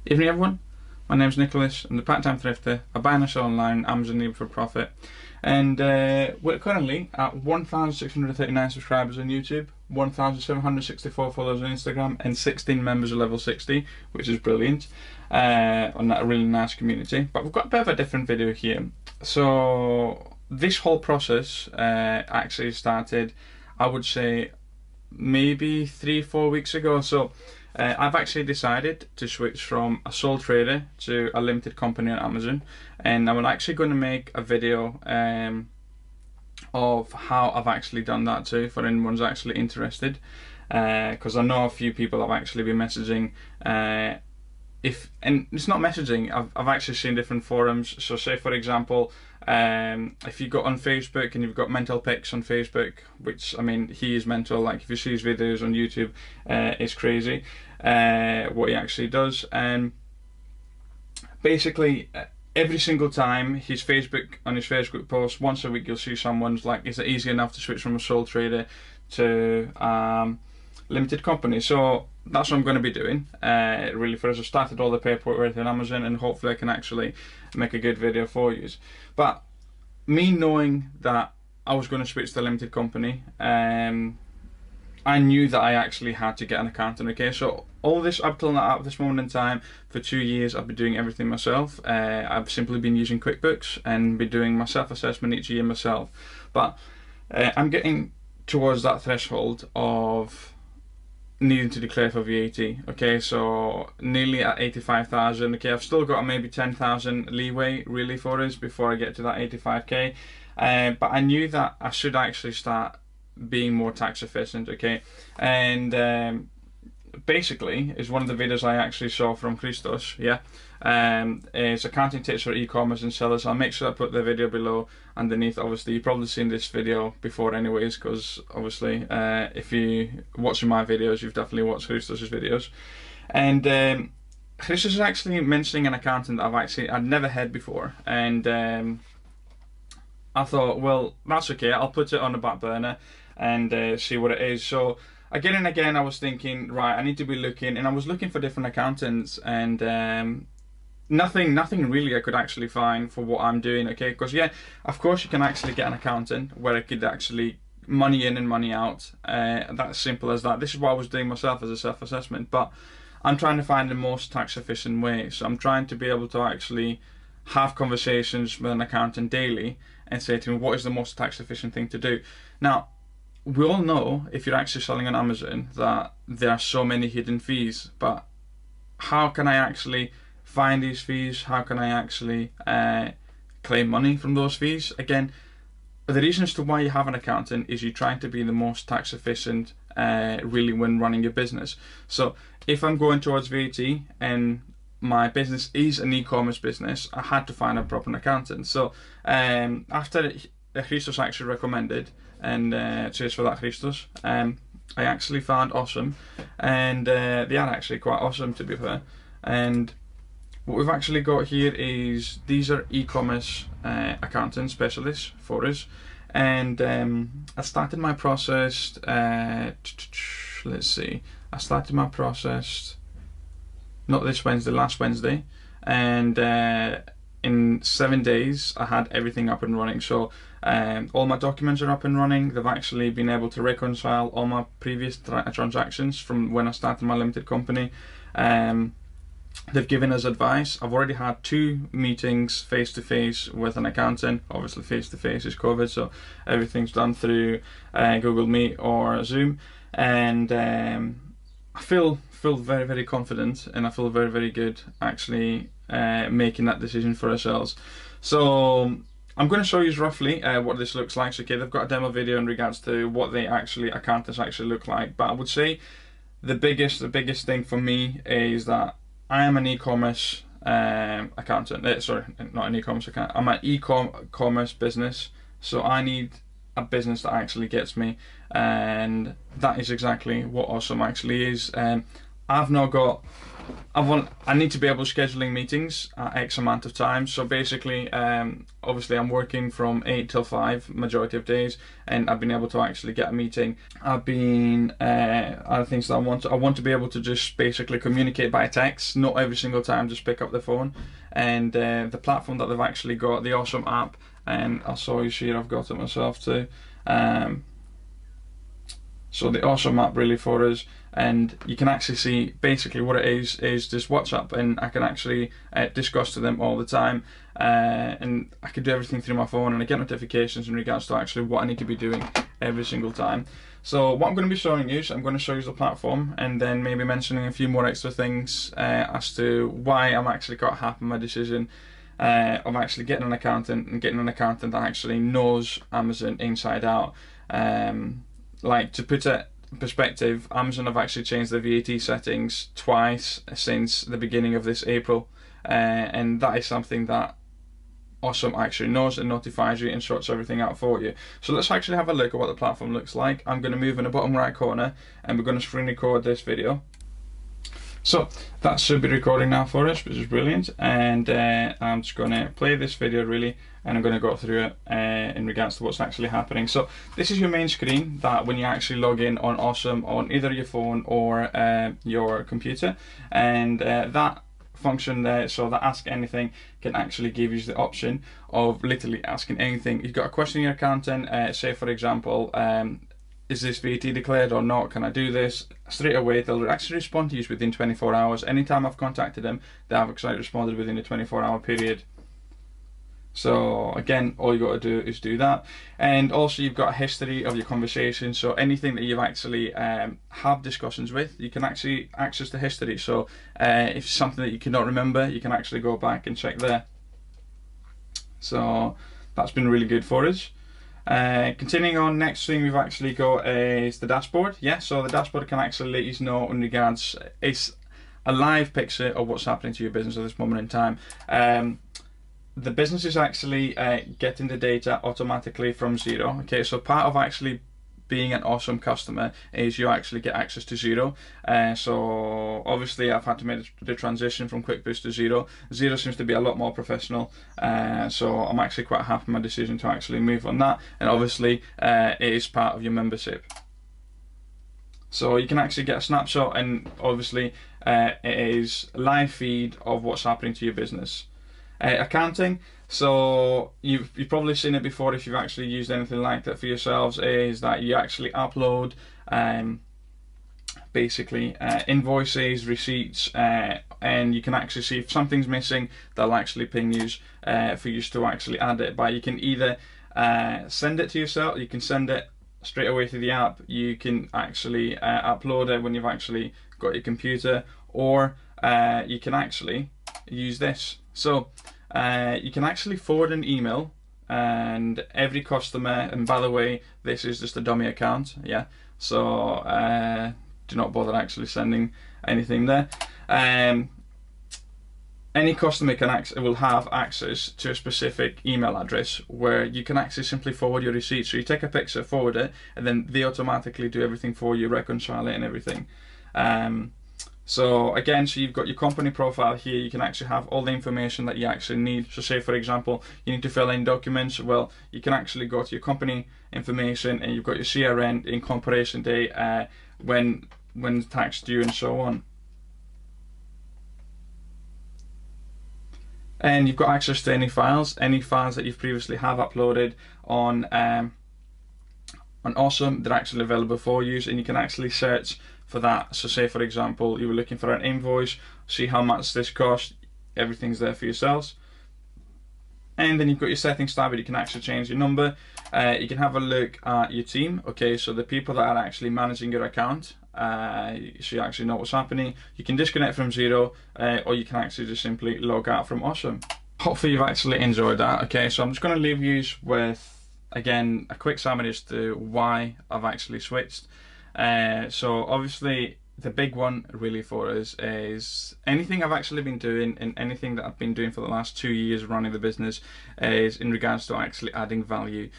Evening everyone, my name's Nicholas. I'm the part-time thrifter. I buy and sell online, Amazon, eBay for profit. And we're currently at 1,639 subscribers on YouTube, 1,764 followers on Instagram, and 16 members of level 60, which is brilliant. On that really nice community. But we've got a bit of a different video here. So this whole process actually started, I would say, maybe 3-4 weeks ago. So I've actually decided to switch from a sole trader to a limited company on Amazon, and I'm actually going to make a video of how I've actually done that too, for anyone's actually interested, because I know a few people have actually been messaging, and it's not messaging, I've actually seen different forums. So say for example, if you go on Facebook and you've got Mental Pics on Facebook, which, I mean, he is mental. Like, if you see his videos on YouTube, it's crazy what he actually does. And basically every single time on his Facebook post, once a week you'll see someone's like, is it easy enough to switch from a sole trader to limited company? So that's what I'm going to be doing. Really, for us, I've started all the paperwork on Amazon, and hopefully I can actually make a good video for you. But me knowing that I was going to switch to a limited company, I knew that I actually had to get an accountant. Okay, so all this up till now, at this moment in time, for 2 years, I've been doing everything myself. I've simply been using QuickBooks and been doing my self-assessment each year myself. But I'm getting towards that threshold of needing to declare for VAT. Okay, so nearly at 85,000. Okay, I've still got maybe 10,000 leeway really for us before I get to that 85k. But I knew that I should actually start being more tax efficient. Okay, and basically is one of the videos I actually saw from Christos, yeah, is accounting tips for e-commerce and sellers. I'll make sure I put the video below underneath. Obviously you've probably seen this video before anyways, because obviously if you watching my videos, you've definitely watched Christos's videos. And Christos is actually mentioning an accountant that I'd never heard before, and I thought, well, that's okay, I'll put it on the back burner and see what it is. So again and again I was thinking, right, I need to be looking, and I was looking for different accountants, and nothing really I could actually find for what I'm doing. Okay, because yeah, of course you can actually get an accountant where I could actually money in and money out, that's simple as that. This is what I was doing myself as a self-assessment, but I'm trying to find the most tax efficient way. So I'm trying to be able to actually have conversations with an accountant daily and say to him, what is the most tax efficient thing to do? Now, we all know, if you're actually selling on Amazon, that there are so many hidden fees, but how can I actually find these fees? How can I actually claim money from those fees? Again, the reason as to why you have an accountant is you're trying to be the most tax efficient really when running your business. So if I'm going towards VAT and my business is an e-commerce business, I had to find a proper accountant. So after Christos actually recommended, and cheers for that, Christos, I actually found Osome, and they are actually quite awesome, to be fair. And what we've actually got here is, these are e-commerce accountant specialists for us, and I started my process, let's see, I started my process not this Wednesday, last Wednesday, and in 7 days I had everything up and running. So all my documents are up and running. They've actually been able to reconcile all my previous transactions from when I started my limited company. They've given us advice. I've already had 2 meetings face-to-face with an accountant. Obviously face-to-face is COVID, so everything's done through Google Meet or Zoom, and I feel very, very confident, and I feel very, very good actually making that decision for ourselves. So I'm going to show you roughly what this looks like. So, okay, they've got a demo video in regards to what they actually, accountants actually look like. But I would say the biggest thing for me is that I am an e-commerce accountant. Sorry, not an e-commerce accountant. I'm an e-commerce business. So I need a business that actually gets me, and that is exactly what Osome actually is. I've now got I need to be able to scheduling meetings at X amount of time. So basically, obviously I'm working from 8 till 5 majority of days, and I've been able to actually get a meeting. I've been other things that I want to be able to just basically communicate by text, not every single time just pick up the phone. And the platform that they've actually got, the Osome app, and I saw you here, I've got it myself too. So the Osome app really for us, and you can actually see basically what it is just WhatsApp, and I can actually discuss to them all the time, and I can do everything through my phone, and I get notifications in regards to actually what I need to be doing every single time. So what I'm going to be showing you, I'm going to show you the platform, and then maybe mentioning a few more extra things as to why I'm actually quite happy with my decision of actually getting an accountant, and getting an accountant that actually knows Amazon inside out. Like, to put it in perspective, Amazon have actually changed their VAT settings twice since the beginning of this April, and that is something that Osome actually knows and notifies you and sorts everything out for you. So let's actually have a look at what the platform looks like. I'm going to move in the bottom right corner, and we're going to screen record this video. So that should be recording now for us, which is brilliant, and I'm just going to play this video really, and I'm going to go through it in regards to what's actually happening. So this is your main screen that when you actually log in on Osome on either your phone or your computer, and that function there, so that ask anything, can actually give you the option of literally asking anything. You've got a question in your accountant, say for example, is this VAT declared or not? Can I do this? Straight away, they'll actually respond to you within 24 hours. Anytime I've contacted them, they have actually responded within a 24-hour period. So again, all you got to do is do that. And also you've got a history of your conversation. So anything that you've actually have discussions with, you can actually access the history. So if it's something that you cannot remember, you can actually go back and check there. So that's been really good for us. Continuing on, next thing we've actually got is the dashboard. Yeah, so the dashboard can actually let you know in regards, it's a live picture of what's happening to your business at this moment in time. The business is actually getting the data automatically from Xero. Okay, so part of actually being an Osome customer is you actually get access to Xero. So obviously I've had to make the transition from QuickBooks to Xero. Xero seems to be a lot more professional, so I'm actually quite happy with my decision to actually move on that, and obviously it is part of your membership. So you can actually get a snapshot, and obviously it is a live feed of what's happening to your business. Accounting, so you've probably seen it before if you've actually used anything like that for yourselves, is that you actually upload basically invoices, receipts, and you can actually see if something's missing, they'll actually ping you for you to actually add it. But you can either send it to yourself, you can send it straight away through the app, you can actually upload it when you've actually got your computer, or you can actually use this. So you can actually forward an email, and every customer, and by the way, this is just a dummy account, yeah, so do not bother actually sending anything there. Any customer will have access to a specific email address where you can actually simply forward your receipt. So you take a picture, forward it, and then they automatically do everything for you, reconcile it and everything. So again, so you've got your company profile here, you can actually have all the information that you actually need. So say for example, you need to fill in documents, well, you can actually go to your company information, and you've got your CRN, incorporation date, when tax due, and so on. And you've got access to any files that you've previously have uploaded on Osome, they're actually available for you, and you can actually search for that. So say for example you were looking for an invoice, see how much this cost, everything's there for yourselves. And then you've got your settings tab where you can actually change your number. You can have a look at your team, okay, so the people that are actually managing your account, so you actually know what's happening. You can disconnect from Xero, or you can actually just simply log out from Osome. Hopefully you've actually enjoyed that. Okay, so I'm just going to leave you with, again, a quick summary as to why I've actually switched. So obviously the big one really for us is anything I've actually been doing, and anything that I've been doing for the last 2 years running the business, is in regards to actually adding value.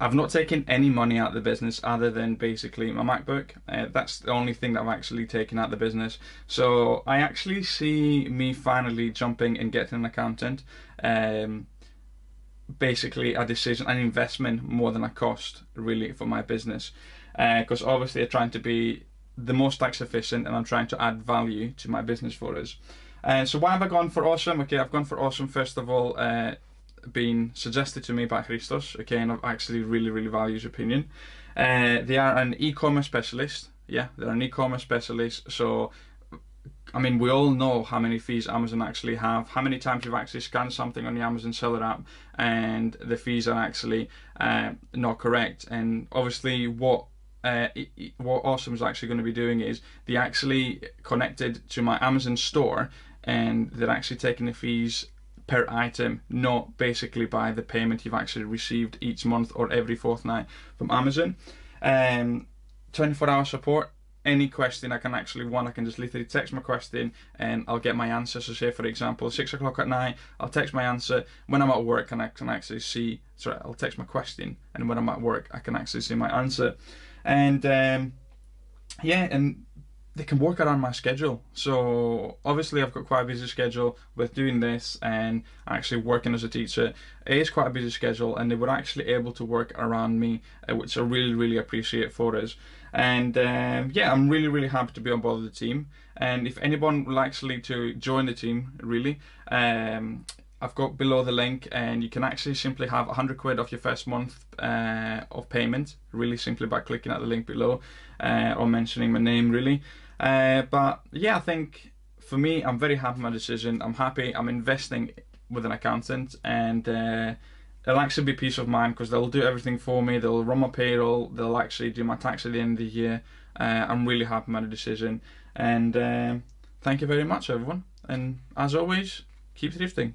I've not taken any money out of the business other than basically my MacBook. That's the only thing that I've actually taken out of the business. So I actually see me finally jumping and getting an accountant. Basically a decision, an investment more than a cost really for my business. Because obviously I'm trying to be the most tax efficient and I'm trying to add value to my business for us. So why have I gone for Osome? Okay, I've gone for Osome first of all, been suggested to me by Christos, okay, and I've actually really value his opinion. They are an e-commerce specialist. Yeah, they're an e-commerce specialist. So I mean, we all know how many fees Amazon actually have, how many times you've actually scanned something on the Amazon seller app and the fees are actually not correct. And obviously what Osome is actually going to be doing is they actually connected to my Amazon store and they're actually taking the fees per item, not basically by the payment you've actually received each month or every fortnight from Amazon. 24-hour support. Any question I can actually, I can just literally text my question and I'll get my answer. So say for example 6 o'clock at night, I'll text my answer. When I'm at work and I can actually see, sorry, I'll text my question and when I'm at work I can actually see my answer. And yeah, and they can work around my schedule. So obviously I've got quite a busy schedule with doing this and actually working as a teacher. It is quite a busy schedule and they were actually able to work around me, which I really appreciate for us. And yeah, I'm really happy to be on board with the team. And if anyone would actually to join the team, really, I've got below the link and you can actually simply have 100 quid off your first month of payment, really simply by clicking at the link below or mentioning my name, really. But yeah, I think for me, I'm very happy with my decision. I'm happy, I'm investing with an accountant and it'll actually be peace of mind because they'll do everything for me. They'll run my payroll, they'll actually do my tax at the end of the year. I'm really happy with my decision and thank you very much everyone. And as always, keep thrifting.